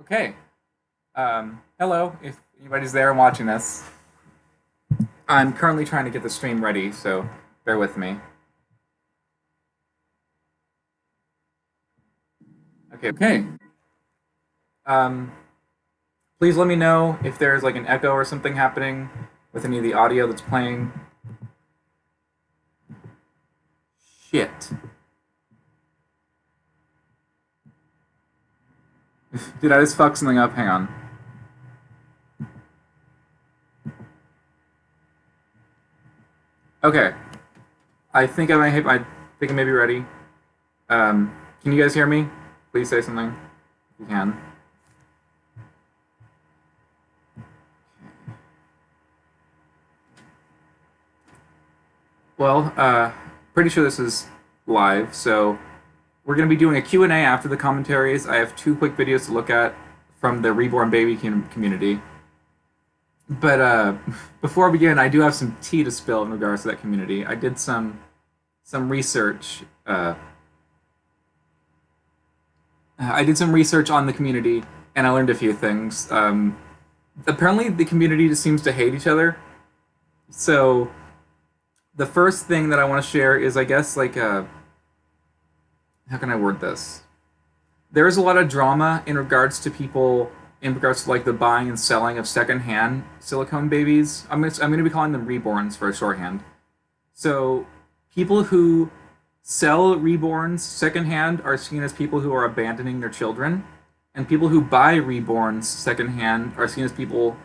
Okay. Hello, if anybody's there and watching this. I'm currently trying to get the stream ready, so bear with me. Okay. Um, Please let me know if there's like an echo or something happening with any of the audio that's playing. Shit. Did I just fuck something up? Hang on. Okay. I think I may be ready. Can you guys hear me? Please say something if you can. Well, pretty sure this is live, so we're going to be doing a Q&A after the commentaries. I have two quick videos to look at from the Reborn baby community. But before I begin, I do have some tea to spill in regards to that community. I did some research. I did some research on the community, and I learned a few things. Apparently, the community just seems to hate each other. So the first thing that I want to share is, I guess, like, how can I word this? There is a lot of drama in regards to people, in regards to like the buying and selling of secondhand silicone babies. I'm gonna be calling them reborns for a shorthand. So people who sell reborns secondhand are seen as people who are abandoning their children, and people who buy reborns secondhand are seen as people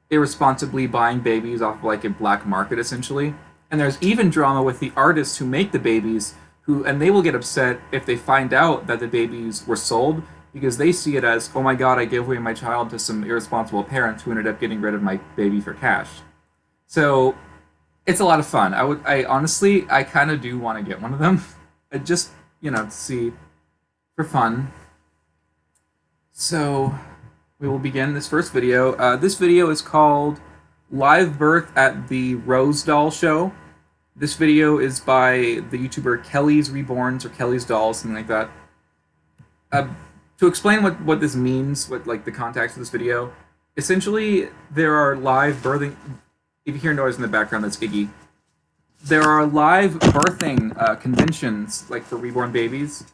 irresponsibly buying babies off like a black market essentially. And there's even drama with the artists who make the babies who and they will get upset if they find out that the babies were sold because they see it as, oh my god, I gave away my child to some irresponsible parents who ended up getting rid of my baby for cash. So it's a lot of fun. I honestly, I kind of do want to get one of them. I just, to see for fun. So we will begin this first video. This video is called Live Birth at the Rose Doll Show. This video is by the YouTuber Kelly's Reborns or Kelly's Dolls, something like that. To explain what this means, what like the context of this video, essentially there are live birthing. If you hear noise in the background, that's Iggy. There are live birthing conventions like for reborn babies,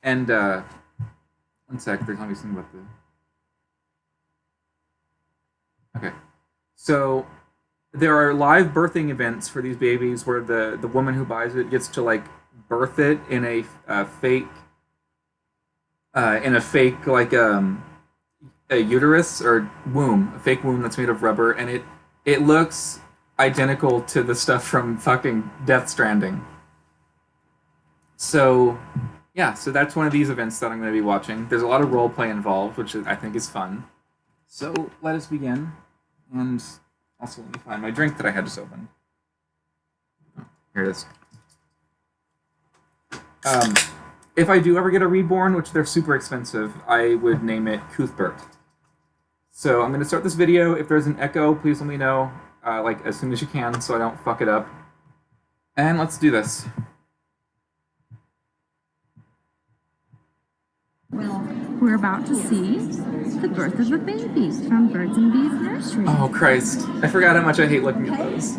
and one sec, they're telling me something about the. Okay, so there are live birthing events for these babies where the woman who buys it gets to like birth it in a fake like a uterus or womb, a fake womb that's made of rubber, and it looks identical to the stuff from fucking Death Stranding. So yeah, so that's one of these events that I'm going to be watching. There's a lot of role play involved, which I think is fun. So let us begin, and also, let me find my drink that I had just opened. Oh, here it is. If I do ever get a reborn, which they're super expensive, I would name it Cuthbert. So I'm going to start this video. If there's an echo, please let me know, like as soon as you can, so I don't fuck it up. And let's do this. Well, we're about to see the birth of a baby from Birds and Bees Nursery. Oh, Christ. I forgot how much I hate looking at those.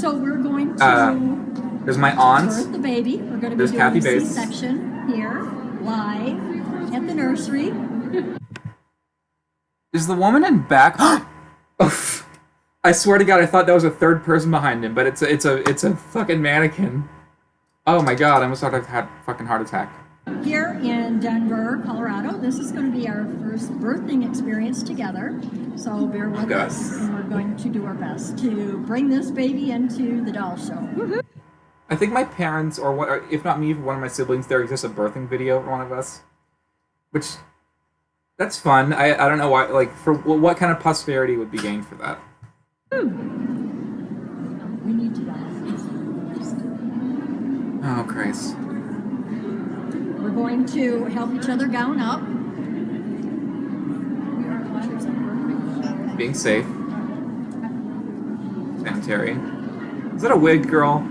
So we're going to there's my aunt. birth the baby. We're going to be There's doing Kathy a Bates. C-section here, live at the nursery. Is the woman in back? Oh, I swear to God, I thought that was a third person behind him, but it's a fucking mannequin. Oh my God, I almost thought I had a fucking heart attack. Here in Denver, Colorado. This is going to be our first birthing experience together. So bear with us, and we're going to do our best to bring this baby into the doll show. Woo-hoo. I think my parents, or if not me, one of my siblings, there exists a birthing video for one of us, which that's fun. I don't know why. Like, for what kind of prosperity would be gained for that? We need to die. Oh Christ! We're going to help each other gown up. Being safe, sanitary. Is that a wig, girl?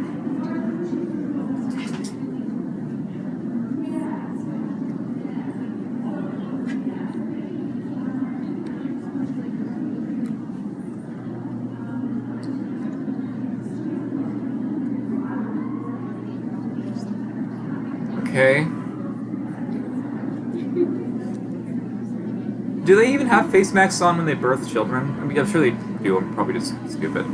Okay. Do they even have face masks on when they birth children? I mean, I'm sure they do. I'm probably just stupid.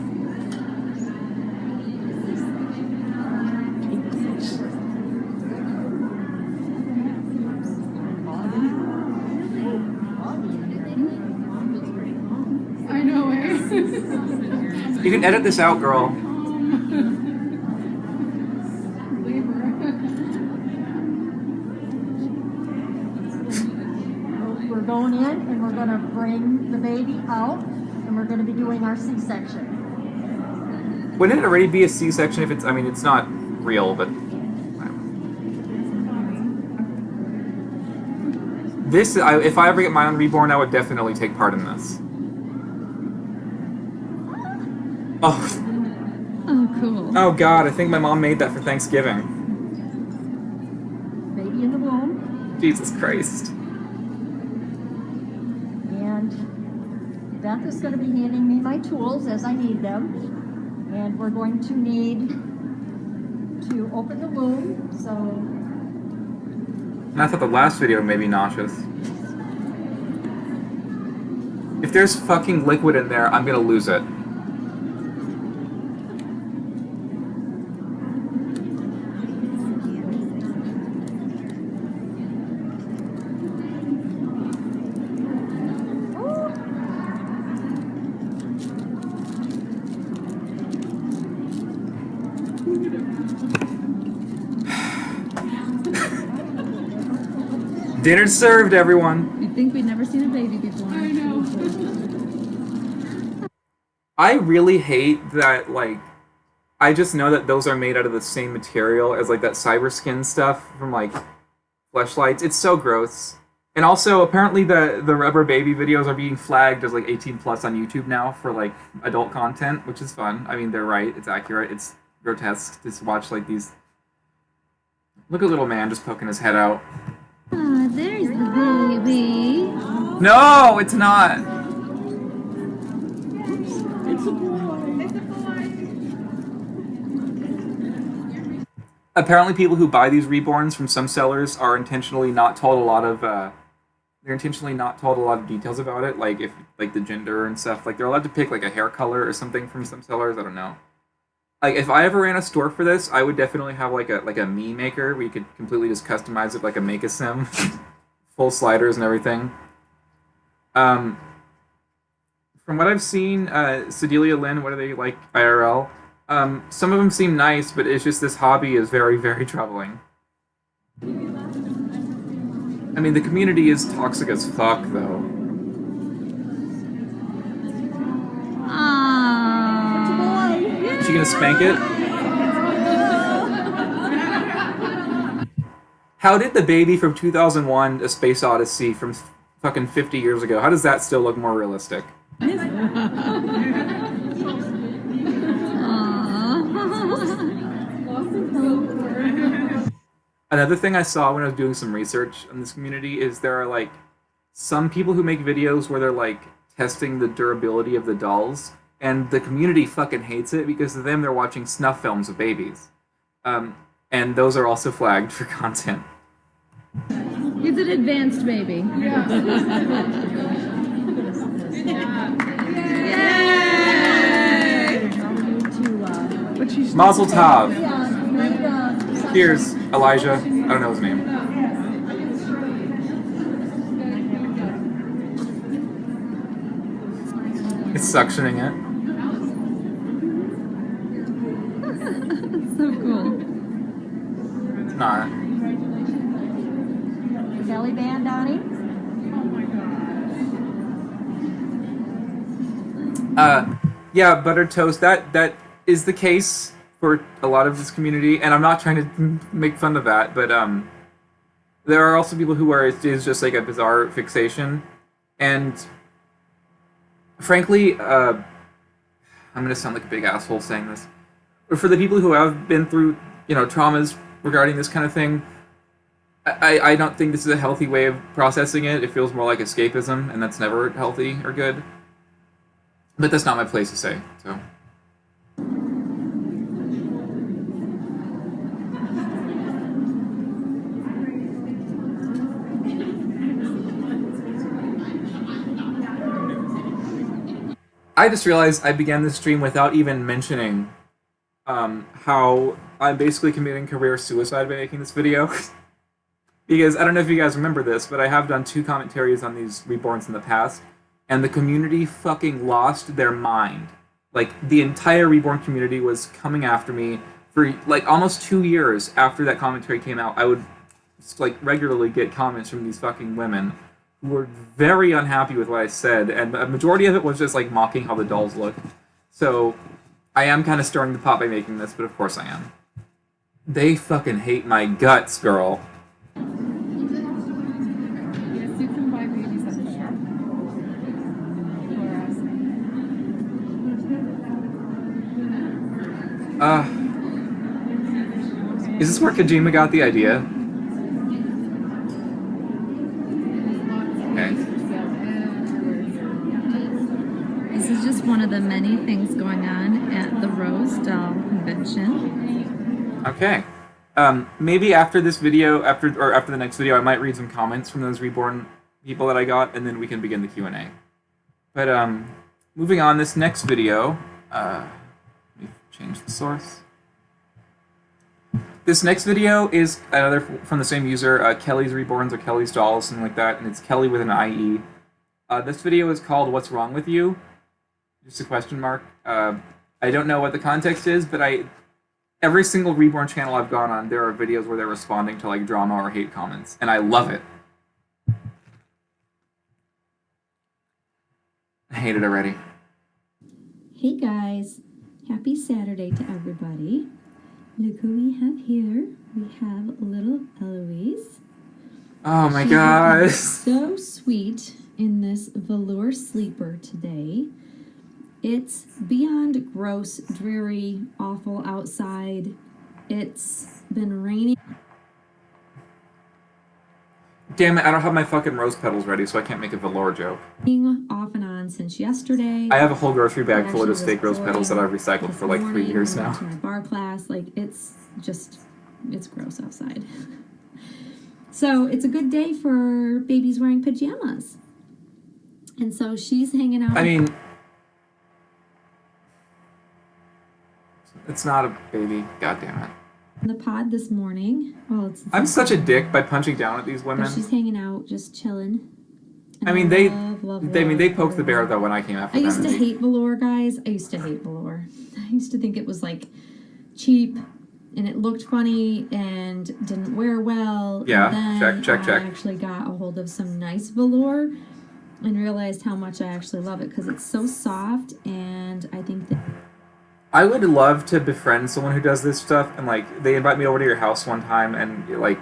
I know, eh? You can edit this out, girl. We're going in and we're going to bring the baby out and we're going to be doing our C-section. Wouldn't it already be a C-section if it's? I mean, it's not real, but this. If I ever get my own Reborn, I would definitely take part in this. Oh. Oh, cool. Oh God! I think my mom made that for Thanksgiving. Baby in the womb. Jesus Christ. And Beth is going to be handing me my tools as I need them. And we're going to need to open the womb. So And I thought the last video made me nauseous. If there's fucking liquid in there, I'm gonna lose it. Dinner served, everyone. You'd think we'd never seen a baby before. I know. I really hate that, like, I just know that those are made out of the same material as, like, that cyber skin stuff from, like, fleshlights. It's so gross. And also, apparently the rubber baby videos are being flagged as, like, 18 plus on YouTube now for, like, adult content, which is fun. I mean, they're right. It's accurate. It's grotesque to watch, like, these... Look at little man just poking his head out. Ah, there's the baby. No, it's not. It's a boy. It's a boy. Apparently, people who buy these reborns from some sellers are intentionally not told a lot of. They're intentionally not told a lot of details about it, like if like the gender and stuff. Like they're allowed to pick like a hair color or something from some sellers. I don't know. Like if I ever ran a store for this, I would definitely have like a me maker where you could completely just customize it like a make a sim, full sliders and everything. From what I've seen, Sedelia Lynn, what are they like IRL? Some of them seem nice, but it's just this hobby is very, very troubling. I mean, the community is toxic as fuck, though. Aww. Is she gonna spank it? How did the baby from 2001, A Space Odyssey from fucking 50 years ago, how does that still look more realistic? Another thing I saw when I was doing some research on this community is there are like some people who make videos where they're like testing the durability of the dolls, and the community fucking hates it because to them they're watching snuff films of babies. And those are also flagged for content. It's an advanced baby. Yeah. Yay! Mazel tov. yeah, we need, Here's Elijah. I don't know his name. It's suctioning it. That's so cool. It's not. belly band, Donnie. Yeah, buttered toast. That is the case for a lot of this community, and I'm not trying to make fun of that, but there are also people who are it is just like a bizarre fixation, and frankly, I'm gonna sound like a big asshole saying this, but for the people who have been through traumas regarding this kind of thing, I don't think this is a healthy way of processing it. It feels more like escapism, and that's never healthy or good. But that's not my place to say, so. I just realized I began this stream without even mentioning how I'm basically committing career suicide by making this video. Because I don't know if you guys remember this, but I have done 2 commentaries on these Reborns in the past, and the community fucking lost their mind. Like, the entire Reborn community was coming after me for, like, almost 2 years after that commentary came out. I would, like, regularly get comments from these fucking women who were very unhappy with what I said, and a majority of it was just, like, mocking how the dolls look. So, I am kind of stirring the pot by making this, but of course I am. They fucking hate my guts, girl. Yes, you can buy babies at the shop. Is this where Kojima got the idea? Okay. This is just one of the many things going on at the Rose Doll Convention. Okay. Maybe after this video, after the next video, I might read some comments from those Reborn people that I got, and then we can begin the Q&A. But moving on, this next video, let me change the source. This next video is another from the same user, Kelly's Reborns or Kelly's Dolls, something like that, and it's Kelly with an IE. This video is called "What's Wrong with You?" Just a question mark. I don't know what the context is, but every single Reborn channel I've gone on, there are videos where they're responding to like drama or hate comments, and I love it. I hate it already. Hey guys, happy Saturday to everybody. Look who we have here. We have little Eloise. Oh my She's gosh. looking so sweet in this velour sleeper today. It's beyond gross, dreary, awful outside. It's been raining. Damn it, I don't have my fucking rose petals ready, so I can't make a velour joke. Off and on since yesterday. I have a whole grocery bag I full of actually just fake was rose petals that I've recycled this for like 3 morning years when I now. went to my bar class. Like, it's gross outside. So it's a good day for babies wearing pajamas. And so she's hanging out. I mean, it's not a baby. God damn it. in the pod this morning. Well, I'm such a dick by punching down at these women. But she's hanging out, just chilling. And I mean, they love poked the bear though when I came after I them. used to hate velour, guys. I used to hate velour. I used to think it was like cheap and it looked funny and didn't wear well. Yeah, and then check. I actually got a hold of some nice velour and realized how much I actually love it because it's so soft, and I think that I would love to befriend someone who does this stuff, and like they invite me over to your house one time, and you're like,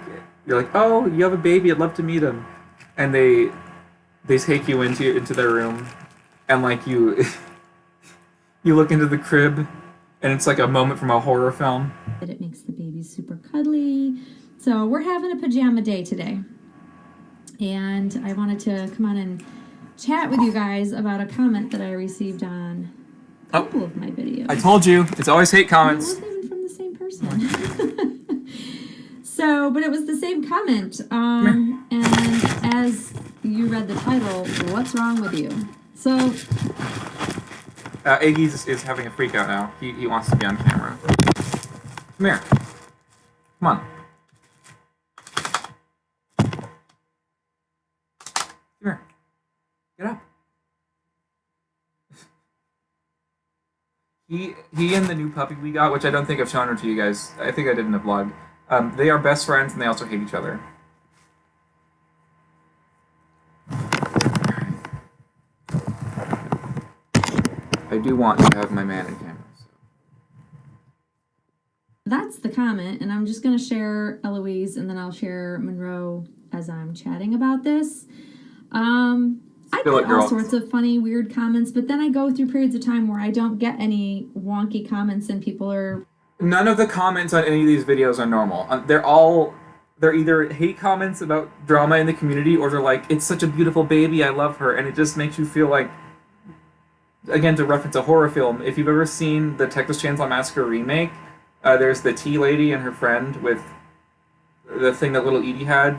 oh, you have a baby, I'd love to meet him, and they take you into their room, and like you look into the crib, and it's like a moment from a horror film. it makes the babies super cuddly. So we're having a pajama day today, and I wanted to come on and chat with you guys about a comment that I received on a couple of my videos. I told you, it's always hate It comments. wasn't even from the same person. So, but it was the same comment. And as you read the title, what's wrong with you? So, Iggy is having a freak out now. He wants to be on camera. Come here. Come on. Come here. Get up. He and the new puppy we got, which I don't think I've shown her to you guys. I think I did in the vlog. They are best friends, and they also hate each other. I do want to have my man in camera. So. that's the comment, and I'm just going to share Eloise, and then I'll share Monroe as I'm chatting about this. I Spill it, get girl. all sorts of funny, weird comments, but then I go through periods of time where I don't get any wonky comments, and people are... None of the comments on any of these videos are normal. They're either hate comments about drama in the community, or they're like, it's such a beautiful baby, I love her, and it just makes you feel like, again, to reference a horror film, if you've ever seen the Texas Chainsaw Massacre remake, there's the tea lady and her friend with the thing that little Edie had,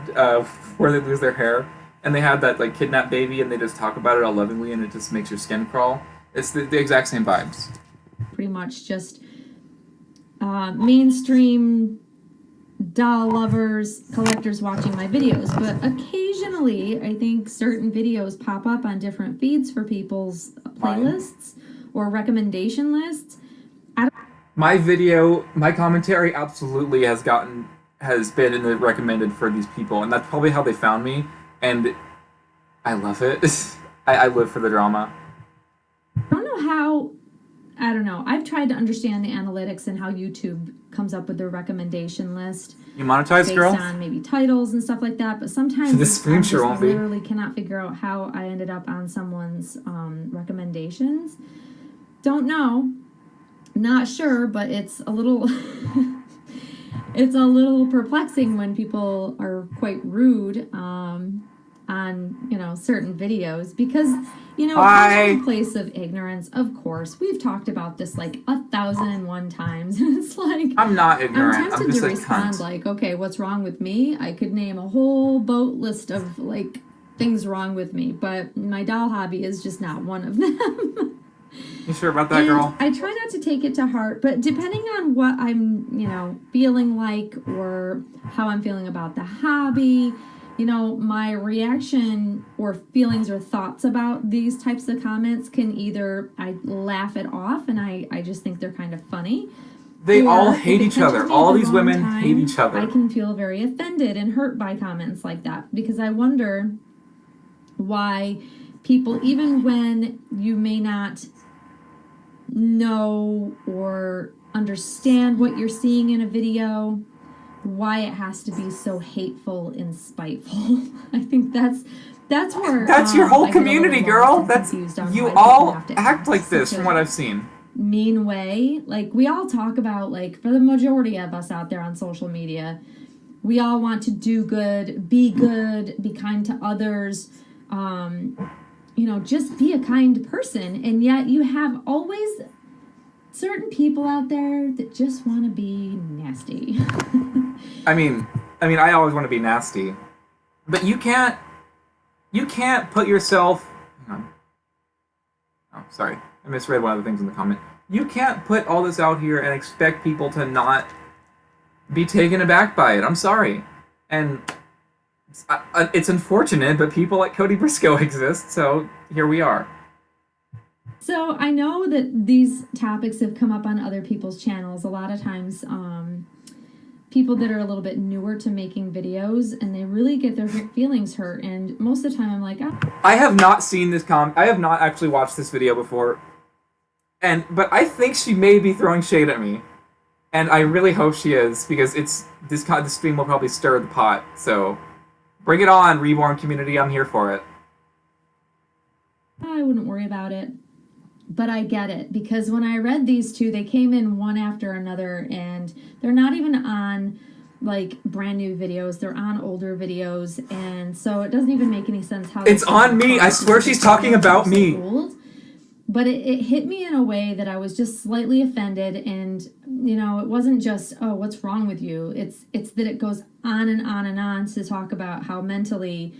where they lose their hair, and they had that like kidnapped baby, and they just talk about it all lovingly, and it just makes your skin crawl. It's the exact same vibes. Pretty much just mainstream doll lovers, collectors watching my videos. But occasionally, I think certain videos pop up on different feeds for people's playlists or recommendation lists. My commentary absolutely has been in the recommended for these people, and that's probably how they found me, and I love it. I live for the drama. I don't know. I've tried to understand the analytics and how YouTube comes up with their recommendation list. You monetize, girl? Based on maybe titles and stuff like that, but sometimes This stream sure won't be. literally cannot figure out how I ended up on someone's recommendations. Don't know. Not sure, but it's a little it's a little perplexing when people are quite rude on certain videos, because it comes from a place of ignorance. Of course, we've talked about this like 1,001 times, and it's like I'm not ignorant. I'm tempted just to a respond cunt. like, okay, what's wrong with me? I could name a whole boat list of like things wrong with me, but my doll hobby is just not one of them. You sure about that, girl? I try not to take it to heart, but depending on what I'm, feeling like, or how I'm feeling about the hobby, my reaction or feelings or thoughts about these types of comments can either I laugh it off and I just think they're kind of funny. They Or all if hate it each catches other. me at All the these wrong women time, hate each other. I can feel very offended and hurt by comments like that, because I wonder why people, even when you may not know or understand what you're seeing in a video, why it has to be so hateful and spiteful. I think that's where That's your whole I get a little community, lost girl. and That's confused on you why people all have to act like this, such from a what I've seen. mean way. Like, we all talk about, like, for the majority of us out there on social media, we all want to do good, be kind to others, just be a kind person. And yet you have always certain people out there that just want to be nasty. I mean, I always want to be nasty, but you can't put yourself. Hang on. Oh, sorry, I misread one of the things in the comment. You can't put all this out here and expect people to not be taken aback by it. I'm sorry, and it's unfortunate, but people like Cody Briscoe exist, so here we are. So I know that these topics have come up on other people's channels. A lot of times, people that are a little bit newer to making videos, and they really get their feelings hurt. And most of the time I'm like, oh. I have not seen this I have not actually watched this video before. But I think she may be throwing shade at me. And I really hope she is, because this stream will probably stir the pot. So bring it on, Reborn community. I'm here for it. I wouldn't worry about it. But I get it, because when I read these two, they came in one after another, and they're not even on like brand new videos. They're on older videos, and so it doesn't even make any sense how it's on me. I swear she's talking about me. Old. But it hit me in a way that I was just slightly offended, and it wasn't just, oh, what's wrong with you? It's that it goes on and on and on to talk about how mentally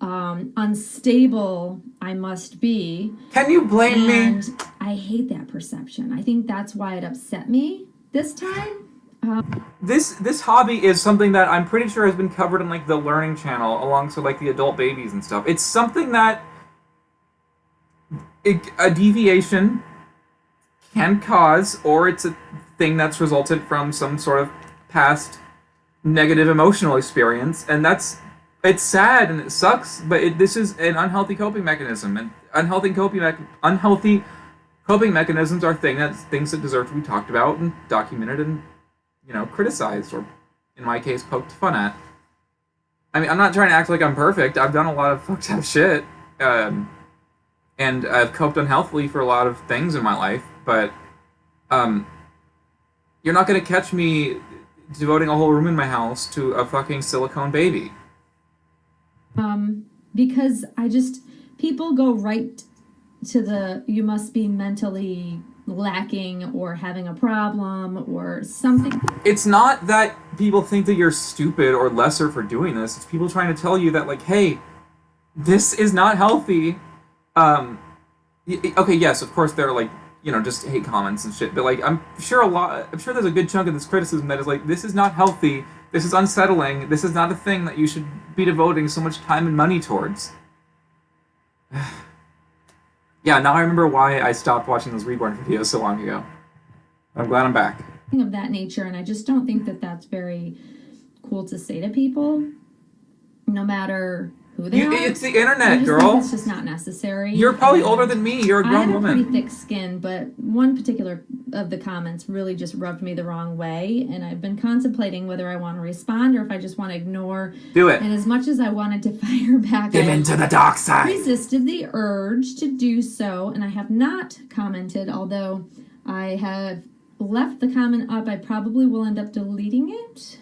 unstable I must be. Can you blame me? And I hate that perception. I think that's why it upset me this time. This hobby is something that I'm pretty sure has been covered in like the Learning Channel, alongside like the adult babies and stuff. It's something that a deviation can cause, or it's a thing that's resulted from some sort of past negative emotional experience, and it's sad and it sucks, but this is an unhealthy coping mechanism, and unhealthy coping mechanisms are things that deserve to be talked about and documented and criticized, or in my case poked fun at. I mean, I'm not trying to act like I'm perfect. I've done a lot of fucked up shit, and I've coped unhealthily for a lot of things in my life, but you're not gonna catch me devoting a whole room in my house to a fucking silicone baby. Because people go right to you must be mentally lacking or having a problem or something. It's not that people think that you're stupid or lesser for doing this. It's people trying to tell you that, like, hey, this is not healthy. Okay, yes, of course there are like just hate comments and shit, but like I'm sure there's a good chunk of this criticism that is like this is not healthy, this is unsettling, this is not a thing that you should be devoting so much time and money towards. Yeah, now I remember why I stopped watching those Reborn videos so long ago. I'm glad I'm back. Of that nature, and I just don't think that that's very cool to say to people, no matter who they are. It's the internet, I just girl. think it's just not necessary. You're probably And older than me. You're a I grown have a woman. pretty thick skin, but one particular of the comments really just rubbed me the wrong way, and I've been contemplating whether I want to respond or if I just want to ignore. Do it. And as much as I wanted to fire back, Give in to the dark side. resisted the urge to do so, and I have not commented, although I have left the comment up. I probably will end up deleting it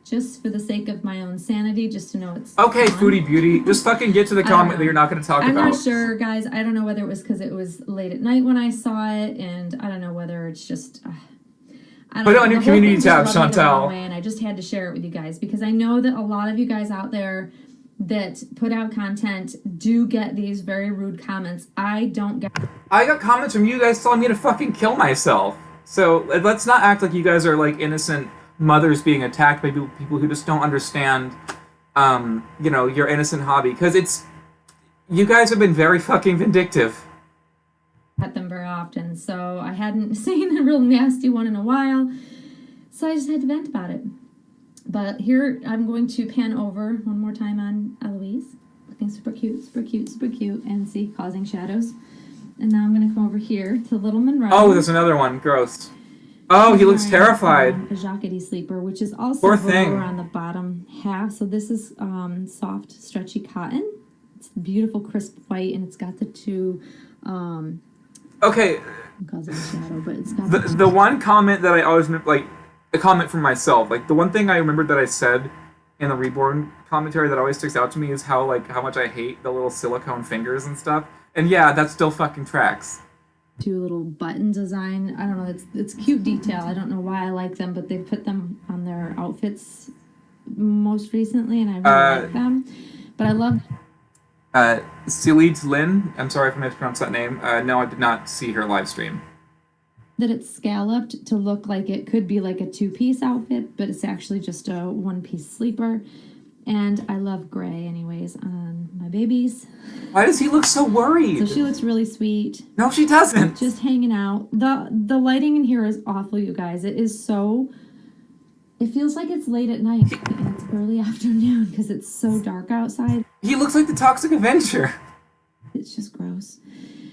just for the sake of my own sanity, just to know it's Okay, gone. Foodie Beauty, just fucking get to the I don't comment that know. you're not going to talk I'm about. not sure, guys. I don't know whether it was because it was late at night when I saw it, and I don't know whether it's just I don't Put it know. on your The whole community thing just tab, rubbed me the wrong Chantal. way, and I just had to share it with you guys because I know that a lot of you guys out there that put out content do get these very rude comments. I don't get. I got comments from you guys telling me to fucking kill myself. So let's not act like you guys are like innocent mothers being attacked by people who just don't understand, your innocent hobby. Because you guys have been very fucking vindictive. At them very often, so I hadn't seen a real nasty one in a while, so I just had to vent about it. But here I'm going to pan over one more time on Eloise, looking super cute, super cute, super cute, and see, causing shadows. And now I'm going to come over here to Little Monroe. Oh, there's another one. Gross. Oh, he looks terrified. A Jacquetti sleeper, which is also Poor thing. on the bottom half. So this is soft, stretchy cotton. It's beautiful, crisp white, and it's got the two. Okay, I'm causing a shadow, but it's got the one comment that I always like, a comment from myself, like the one thing I remembered that I said in the Reborn commentary that always sticks out to me is how much I hate the little silicone fingers and stuff. And yeah, that still fucking tracks. two little button design. I don't know. It's cute detail. I don't know why I like them, but they've put them on their outfits most recently, and I really like them. But I love. Silid Lin, I'm sorry if I mispronounced that name. No, I did not see her live stream. That it's scalloped to look like it could be like a two-piece outfit, but it's actually just a one-piece sleeper. And I love gray anyways on my babies. Why does he look so worried? So she looks really sweet. No, she doesn't. Just hanging out. The lighting in here is awful, you guys. It is so... It feels like it's late at night and it's early afternoon because it's so dark outside. He looks like the Toxic Avenger. It's just gross.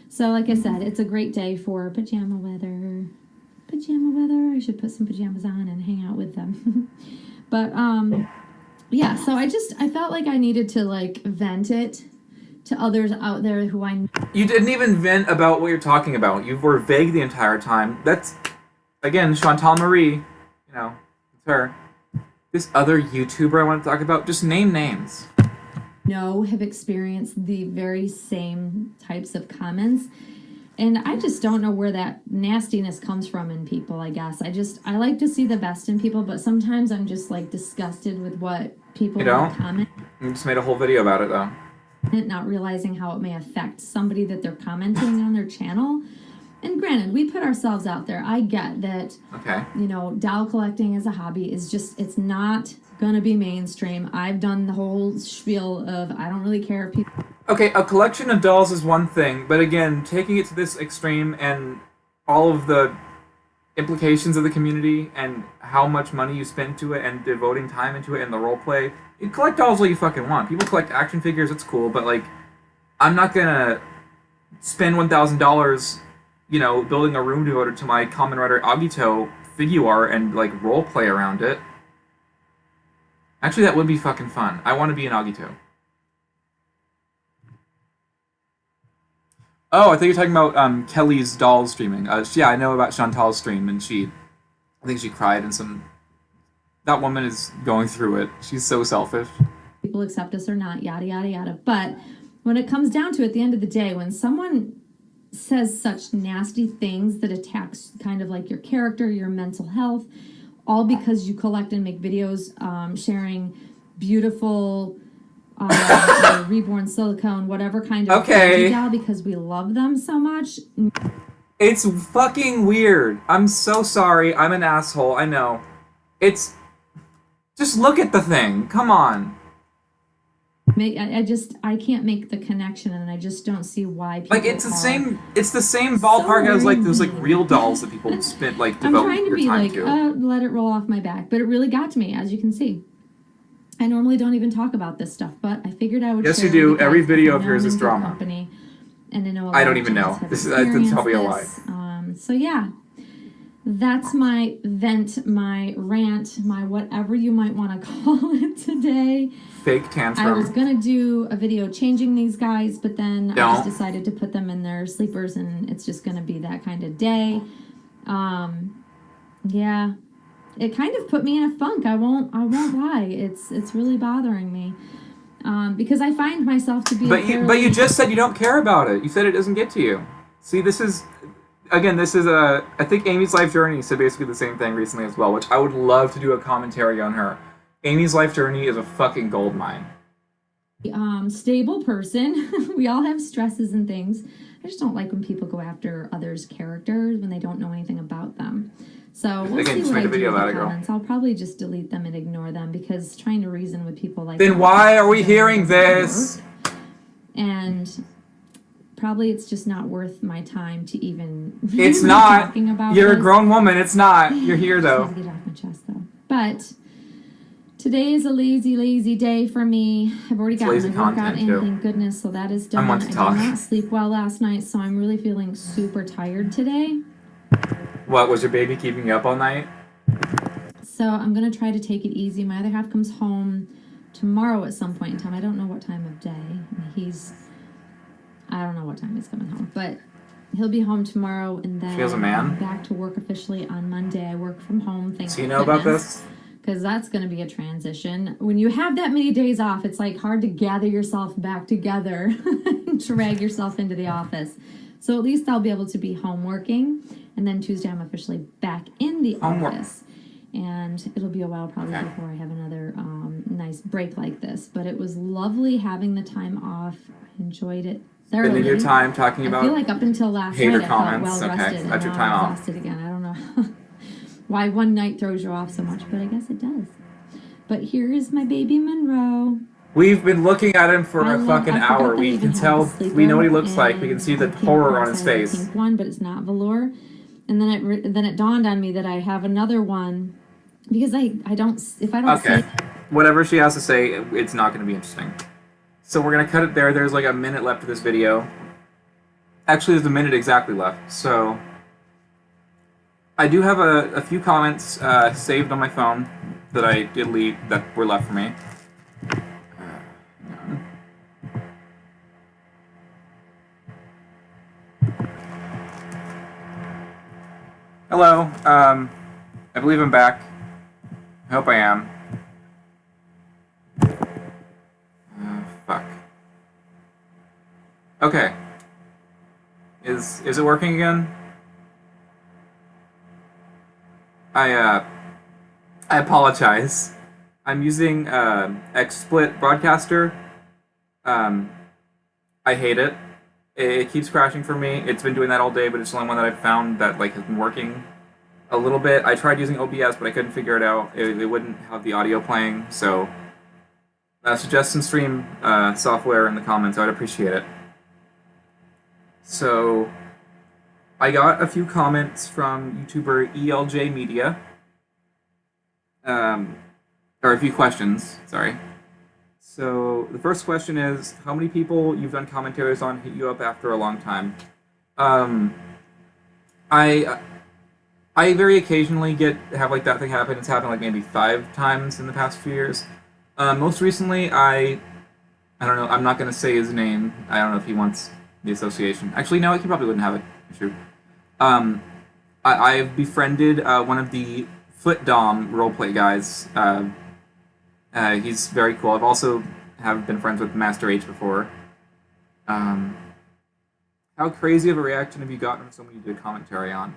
So like I said, it's a great day for pajama weather. Pajama weather. I should put some pajamas on and hang out with them. But yeah, so I felt like I needed to like vent it to others out there who I You didn't even vent about what you're talking about. You were vague the entire time. That's, again, Chantal Marie. It's her. This other YouTuber I want to talk about, just name names. know have experienced the very same types of comments. And I just don't know where that nastiness comes from in people, I guess. I like to see the best in people, but sometimes I'm just like disgusted with what people comment. You just made a whole video about it, though. Not realizing how it may affect somebody that they're commenting on their channel. And granted, we put ourselves out there. I get that, Okay. doll collecting as a hobby is just, it's not going to be mainstream. I've done the whole spiel of I don't really care if people... Okay, a collection of dolls is one thing, but again, taking it to this extreme and all of the implications of the community and how much money you spend to it and devoting time into it and the role play, you collect dolls all you fucking want. People collect action figures, it's cool, but like, I'm not gonna spend $1,000, building a room devoted to my Kamen Rider Agito figure art and like role play around it. Actually, that would be fucking fun. I want to be an Agito. Oh, I thought you were talking about Kelly's doll streaming. Yeah, I know about Chantal's stream, and I think she cried and some... That woman is going through it. She's so selfish. People accept us or not, yada, yada, yada. But when it comes down to it, at the end of the day, when someone says such nasty things that attacks kind of like your character, your mental health, all because you collect and make videos sharing beautiful the Reborn silicone, whatever kind of Okay. baby doll, because we love them so much. It's fucking weird. I'm so sorry. I'm an asshole. I know. It's just look at the thing. Come on. I can't make the connection, and I just don't see why people Like it's the are same. It's the same ballpark as like those like weird. real dolls that people spend like I'm devote trying to your be time like, to. let it roll off my back, but it really got to me, as you can see. I normally don't even talk about this stuff, but I figured I would. Yes, share you do. with guys Every because video I of know yours I'm is in good drama. company, and I know a lot I don't of even gens know. have That's probably a lie. experienced this. So yeah, that's my vent, my rant, my whatever you might want to call it today. Fake I was tantrum. gonna do a video changing these guys, but then I just Don't. decided to put them in their sleepers, and it's just gonna be that kind of day. Yeah, it kind of put me in a funk. I won't lie. It's really bothering me because I find myself to be. But you just said you don't care about it. You said it doesn't get to you. See, this is a. I think Amy's Life Journey said basically the same thing recently as well, which I would love to do a commentary on her. Amy's Life Journey is a fucking gold mine. Stable person. We all have stresses and things. I just don't like when people go after others' characters when they don't know anything about them. So we'll Again, see just what made I a video do with about the it, girl. comments. I'll probably just delete them and ignore them because trying to reason with people like Then that why are we doesn't hearing work. this? And probably it's just not worth my time to even It's be not. talking about You're a this. grown woman. It's not. You're here Just though. had to get off my chest though. But today is a lazy day for me. I've already gotten lazy my workout content, in, too. thank goodness, so that is done. I want to I talk. did not sleep well last night, so I'm really feeling super tired today. What, was your baby keeping you up all night? So I'm gonna try to take it easy. My other half comes home tomorrow at some point in time. I don't know what time of day. I don't know what time he's coming home, but he'll be home tomorrow, and then She has a man? I'm back to work officially on Monday. I work from home. Thank So you know about this? Because that's going to be a transition. When you have that many days off, it's like hard to gather yourself back together and drag yourself into the office. So at least I'll be able to be home working, and then Tuesday I'm officially back in the Homework. office. And it'll be a while probably Okay. before I have another nice break like this. But it was lovely having the time off. I enjoyed it thoroughly. Spending your time talking I feel about like up until last hater night I felt comments. well Okay, rested, and that's your now time I'm off. exhausted again. I don't know why one night throws you off so much, but I guess it does. But here is my baby Monroe. We've been looking at him for I a fucking forgot hour. that I We even can have tell. the sleeper, We know what he looks like. We can and see the I came horror across on his I had a face. pink one, but it's not velour. And then it dawned on me that I have another one because I don't if I don't Okay. see Whatever she has to say, it's not going to be interesting. So we're going to cut it there. There's like a minute left of this video. Actually, there's a minute exactly left. So I do have a few comments saved on my phone that I did leave that were left for me. Hang on. Hello. I believe I'm back. I hope I am. Fuck. Okay. Is it working again? I apologize. I'm using XSplit Broadcaster. I hate it. It keeps crashing for me. It's been doing that all day, but it's the only one that I've found that like has been working a little bit. I tried using OBS, but I couldn't figure it out. It wouldn't have the audio playing, so suggest some stream software in the comments. I'd appreciate it. So I got a few comments from YouTuber ELJ Media, or a few questions, sorry. So the first question is, how many people you've done commentaries on hit you up after a long time? I very occasionally have like that thing happen. It's happened like maybe 5 times in the past few years. Most recently, I don't know. I'm not gonna say his name. I don't know if he wants the association. Actually, no, he probably wouldn't have it. True. I've befriended one of the Foot Dom roleplay guys. He's very cool. I've also been friends with Master H before. How crazy of a reaction have you gotten from someone you did a commentary on?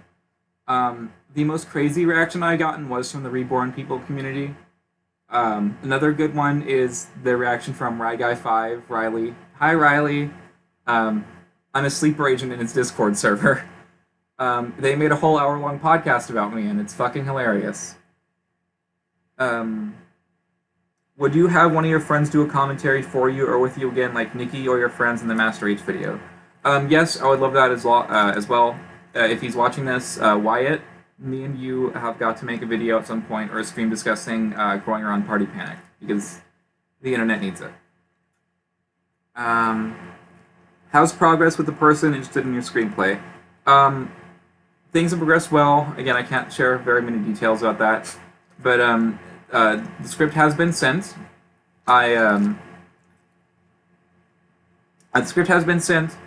The most crazy reaction I gotten was from the Reborn people community. Another good one is the reaction from RyGuy5, Riley. Hi, Riley. I'm a sleeper agent in its Discord server. They made a whole hour-long podcast about me, and it's fucking hilarious. Would you have one of your friends do a commentary for you or with you again, like Nikki or your friends in the Master H video? Yes, I would love that as well. If he's watching this, Wyatt, me and you have got to make a video at some point or a stream discussing growing around Party Panic, because the internet needs it. How's progress with the person interested in your screenplay? Things have progressed well. Again, I can't share very many details about that, but the script has been sent. The script has been sent.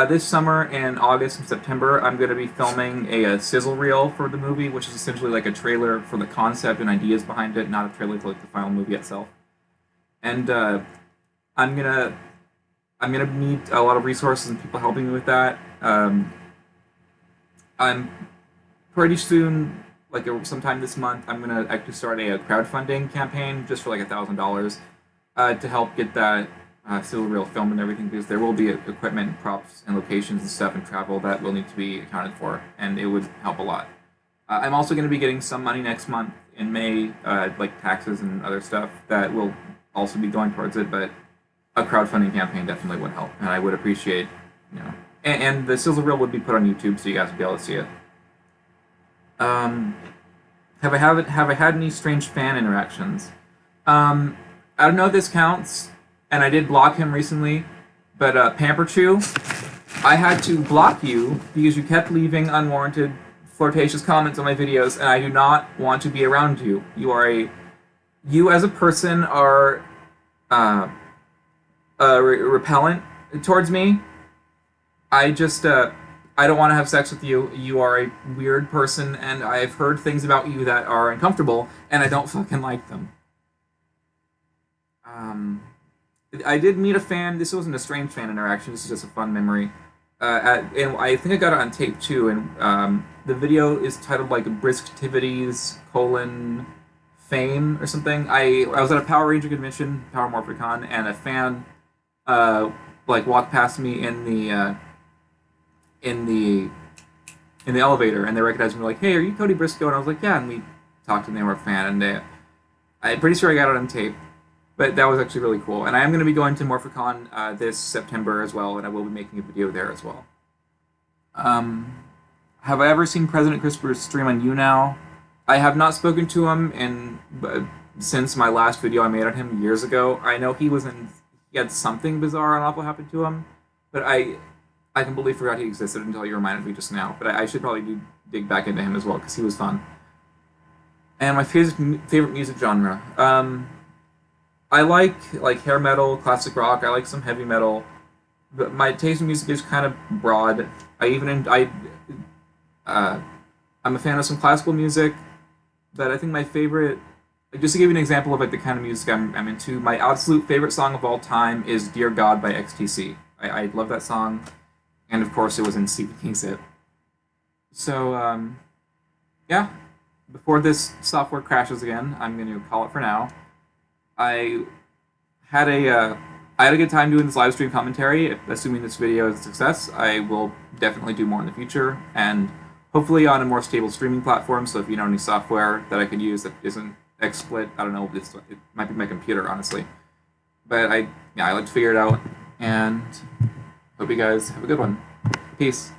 This summer, in August and September, I'm going to be filming a sizzle reel for the movie, which is essentially like a trailer for the concept and ideas behind it, not a trailer for like the final movie itself. And I'm gonna need a lot of resources and people helping me with that. I'm pretty soon, like sometime this month, I'm gonna actually start a crowdfunding campaign just for like $1,000 to help get that sizzle reel film and everything, because there will be equipment, and props, and locations and stuff and travel that will need to be accounted for, and it would help a lot. I'm also going to be getting some money next month in May, like taxes and other stuff that will also be going towards it, but a crowdfunding campaign definitely would help, and I would appreciate, and the sizzle reel would be put on YouTube so you guys would be able to see it. Have I had any strange fan interactions? I don't know if this counts, and I did block him recently, but Pamperchew, I had to block you because you kept leaving unwarranted flirtatious comments on my videos, and I do not want to be around you. You as a person are repellent towards me. I don't want to have sex with you. You are a weird person, and I've heard things about you that are uncomfortable, and I don't fucking like them. I did meet a fan. This wasn't a strange fan interaction. This is just a fun memory. And I think I got it on tape too. And the video is titled like Briscoe Fame or something. I was at a Power Ranger convention, Power Morphicon, and a fan walked past me in the elevator, and they recognized me, like, "Hey, are you Cody Briscoe?" And I was like, "Yeah." And we talked, and they were a fan, and I'm pretty sure I got it on tape. But that was actually really cool. And I am going to be going to Morphicon this September as well, and I will be making a video there as well. Have I ever seen President CRISPR's stream on YouNow? I have not spoken to him since my last video I made on him years ago. I know he had something bizarre and awful happen to him, but I completely forgot he existed until you reminded me just now. But I should probably dig back into him as well, because he was fun. And my favorite music genre. I like hair metal, classic rock. I like some heavy metal, but my taste in music is kind of broad. I'm a fan of some classical music, but I think my favorite, just to give you an example of like the kind of music I'm into, my absolute favorite song of all time is "Dear God" by XTC. I love that song, and of course it was in Stephen King's It. So yeah, before this software crashes again, I'm going to call it for now. I had a good time doing this live stream commentary. Assuming this video is a success, I will definitely do more in the future, and hopefully on a more stable streaming platform. So if you know any software that I could use that isn't XSplit, I don't know, it might be my computer, honestly. But I like to figure it out, and hope you guys have a good one. Peace.